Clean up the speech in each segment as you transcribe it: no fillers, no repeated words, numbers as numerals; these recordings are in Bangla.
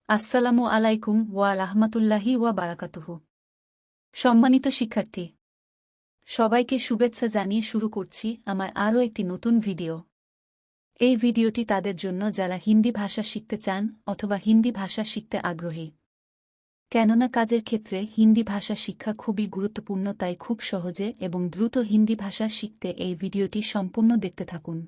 আসসালামু আলাইকুম ওয়া রাহমাতুল্লাহি ওয়া বারাকাতুহু। সম্মানিত শিক্ষার্থী, সবাইকে শুভেচ্ছা জানিয়ে শুরু করছি আমার আরও একটি নতুন ভিডিও। এই ভিডিওটি তাদের জন্য যারা হিন্দি ভাষা শিখতে চান অথবা হিন্দি ভাষা শিখতে আগ্রহী। কেননা কাজের ক্ষেত্রে হিন্দি ভাষা শিক্ষা খুবই গুরুত্বপূর্ণ, তাই খুব সহজে এবং দ্রুত হিন্দি ভাষা শিখতে এই ভিডিওটি সম্পূর্ণ দেখতে থাকুন।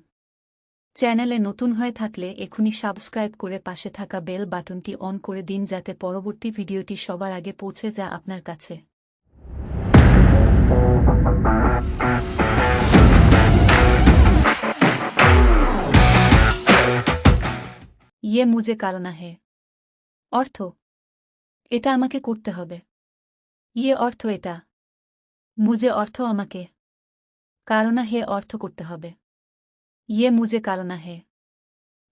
চ্যানেলে নতুন হয়ে থাকলে এখনই সাবস্ক্রাইব করে পাশে থাকা বেল বাটনটি অন করে দিন, যাতে পরবর্তী ভিডিওটি সবার আগে পৌঁছে যায় আপনার কাছে। ইয়ে মুজে কারনা হে অর্থ এটা আমাকে করতে হবে। ইয়ে অর্থ এটা, মুজে অর্থ আমাকে, কারনা হে অর্থ করতে হবে। ইয়ে মুজে কারনা হে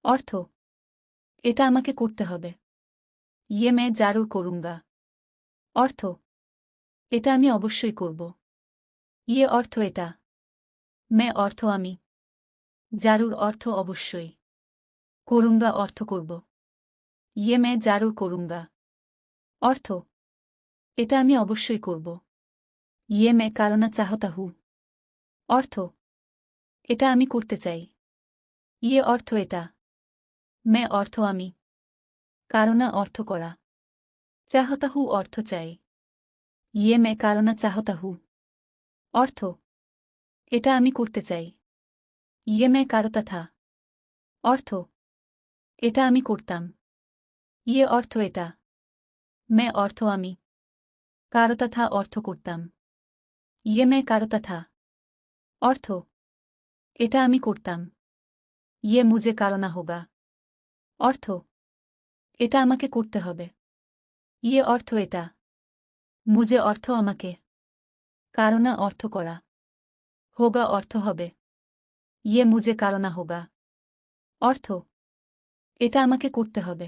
অর্থ এটা আমাকে করতে হবে। ইয়ে মে জারুর করুঙ্গা অর্থ এটা আমি অবশ্যই করব। ইয়ে অর্থ এটা, মে অর্থ আমি, জারুর অর্থ অবশ্যই, করুঙ্গা অর্থ করব। ইয়ে মে জারুর করুঙ্গা অর্থ এটা আমি অবশ্যই করব। ইয়ে মে কারনা চাহতা হু অর্থ এটা আমি করতে চাই। ইয়ে অর্থ এটা, মে অর্থ আমি, কারনা অর্থ করা, চাহতা হু অর্থ চাই। ইয়ে মে কারনা চাহতা হু অর্থ এটা আমি করতে চাই। ইয়ে মে কারতা থা অর্থ এটা আমি করতাম। ইয়ে অর্থ এটা, মে অর্থ আমি, কারতা থা অর্থ করতাম। ইয়ে মে কারতা থা অর্থ এটা আমি করতাম। ইয়ে মুজে কারনা হোগা অর্থ এটা আমাকে করতে হবে। ইয়ে অর্থ এটা, মুজে অর্থ আমাকে, কারনা অর্থ করা, হোগা অর্থ হবে। ইয়ে মুজে কারনা হোগা অর্থ এটা আমাকে করতে হবে।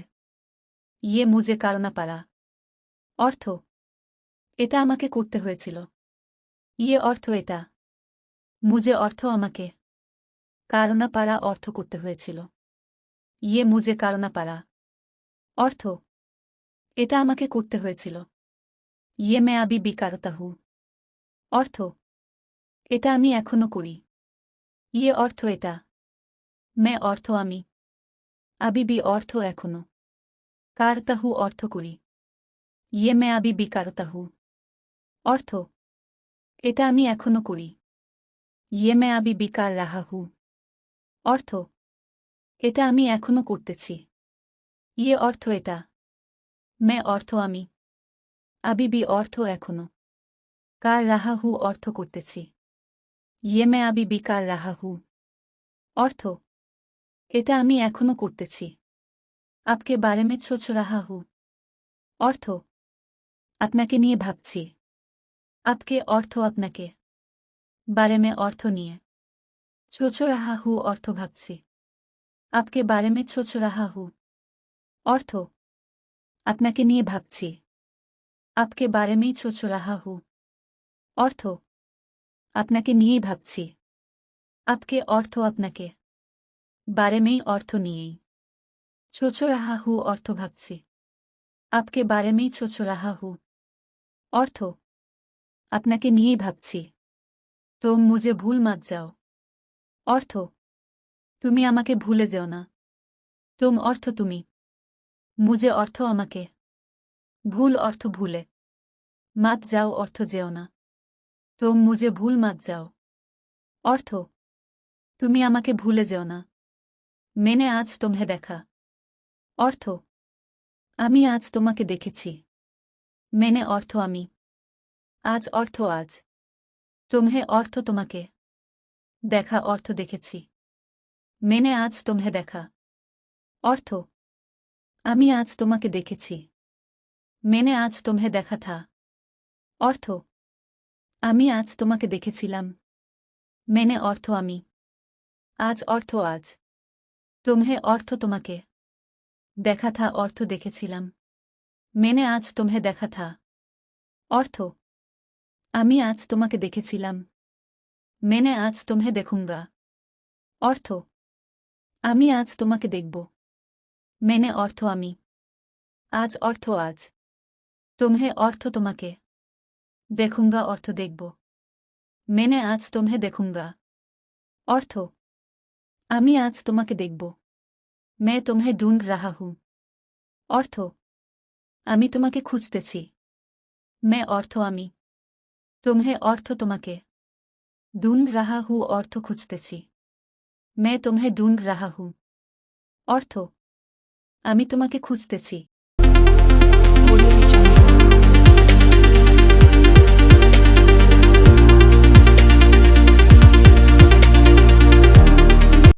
ইয়ে মুজে কারনা পারা অর্থ এটা আমাকে করতে হয়েছিল। ইয়ে অর্থ এটা, মুজে অর্থ আমাকে, কারনা পারা অর্থ করতে হয়েছিল। ইয়ে মুজে কারনা পারা অর্থ এটা আমাকে করতে হয়েছিল। ইয়ে মে আবি বিকারতা হু অর্থ এটা আমি এখনও করি। ইয়ে অর্থ এটা, মে অর্থ আমি, আবিবি অর্থ এখনও, কারতাহু অর্থ করি। ইয়ে মে আবি বিকারতাহু অর্থ এটা আমি এখনও করি। ইয়ে মে আবি বিকার রাহাহু অর্থ এটা আমি এখনও করতেছি। ইয়ে অর্থ এটা, মে অর্থ আমি, আবিবি অর্থ এখনও, কার রাহাহু অর্থ করতেছি। ইয়ে মে আবি বিকার রাহাহু অর্থ এটা আমি এখনও করতেছি। আপকে বারে মে ছোচ রাহাহু অর্থ আপনাকে নিয়ে ভাবছি। আপকে অর্থ আপনাকে, বারে মে অর্থ নিয়ে, ছোচ রাহাহু অর্থ ভাবছি। আপকে বারে মে ছোচ রাহাহু অর্থ আপনাকে নিয়ে ভাবছি। আপকে বারে মেই ছোচ রাহাহু অর্থ আপনাকে নিয়েই ভাবছি। আপকে অর্থ আপনাকে, বারে মেই অর্থ নিয়েই, ছোচ রাহাহু অর্থ ভাবছি। আপকে বারে মেই ছোচ রাহাহু অর্থ আপনাকে নিয়েই ভাবছি। তোম মুজে ভুল মাত যাও অর্থ তুমি আমাকে ভুলে যেও না। তোম অর্থ তুমি, মুজে অর্থ আমাকে, ভুল অর্থ ভুলে, মাত যাও অর্থ যেও না। তোম মুজে ভুল মাত যাও অর্থ তুমি আমাকে ভুলে যেও না। মেনে আজ তোমহে দেখা অর্থ আমি আজ তোমাকে দেখেছি। মেনে অর্থ আমি, আজ অর্থ আজ, তোমহে অর্থ তোমাকে, দেখা অর্থ দেখেছি। মেনে আজ তোমহে দেখা অর্থ আমি আজ তোমাকে দেখেছি। মেনে আজ তোমহে দেখা থা অর্থ আমি আজ তোমাকে দেখেছিলাম। মেনে অর্থ আমি, আজ অর্থ আজ, তোমহে অর্থ তোমাকে, দেখা থা অর্থ দেখেছিলাম। মেনে আজ তোমহে দেখা থা অর্থ আমি আজ তোমাকে দেখেছিলাম। মেনে আজ তোমহে দেখুঙ্গা অর্থ আমি আজ তোমাকে দেখব। মেনে অর্থ আমি, আজ অর্থ আজ। तुम्हें অর্থ তোমাকে। देखूंगा অর্থ দেখব। मैंने आज तुम्हें देखूंगा। অর্থ আমি আজ তোমাকে দেখব। मैं तुम्हें ढूंढ रहा हूं। অর্থ আমি তোমাকে খুঁজতেছি। मैं অর্থ আমি। तुम्हें অর্থ তোমাকে। ढूंढ रहा हूं অর্থ খুঁজতেছি। मैं तुम्हें ढूंढ रहा हूं। অর্থ আমি তোমাকে খুঁজতেছি।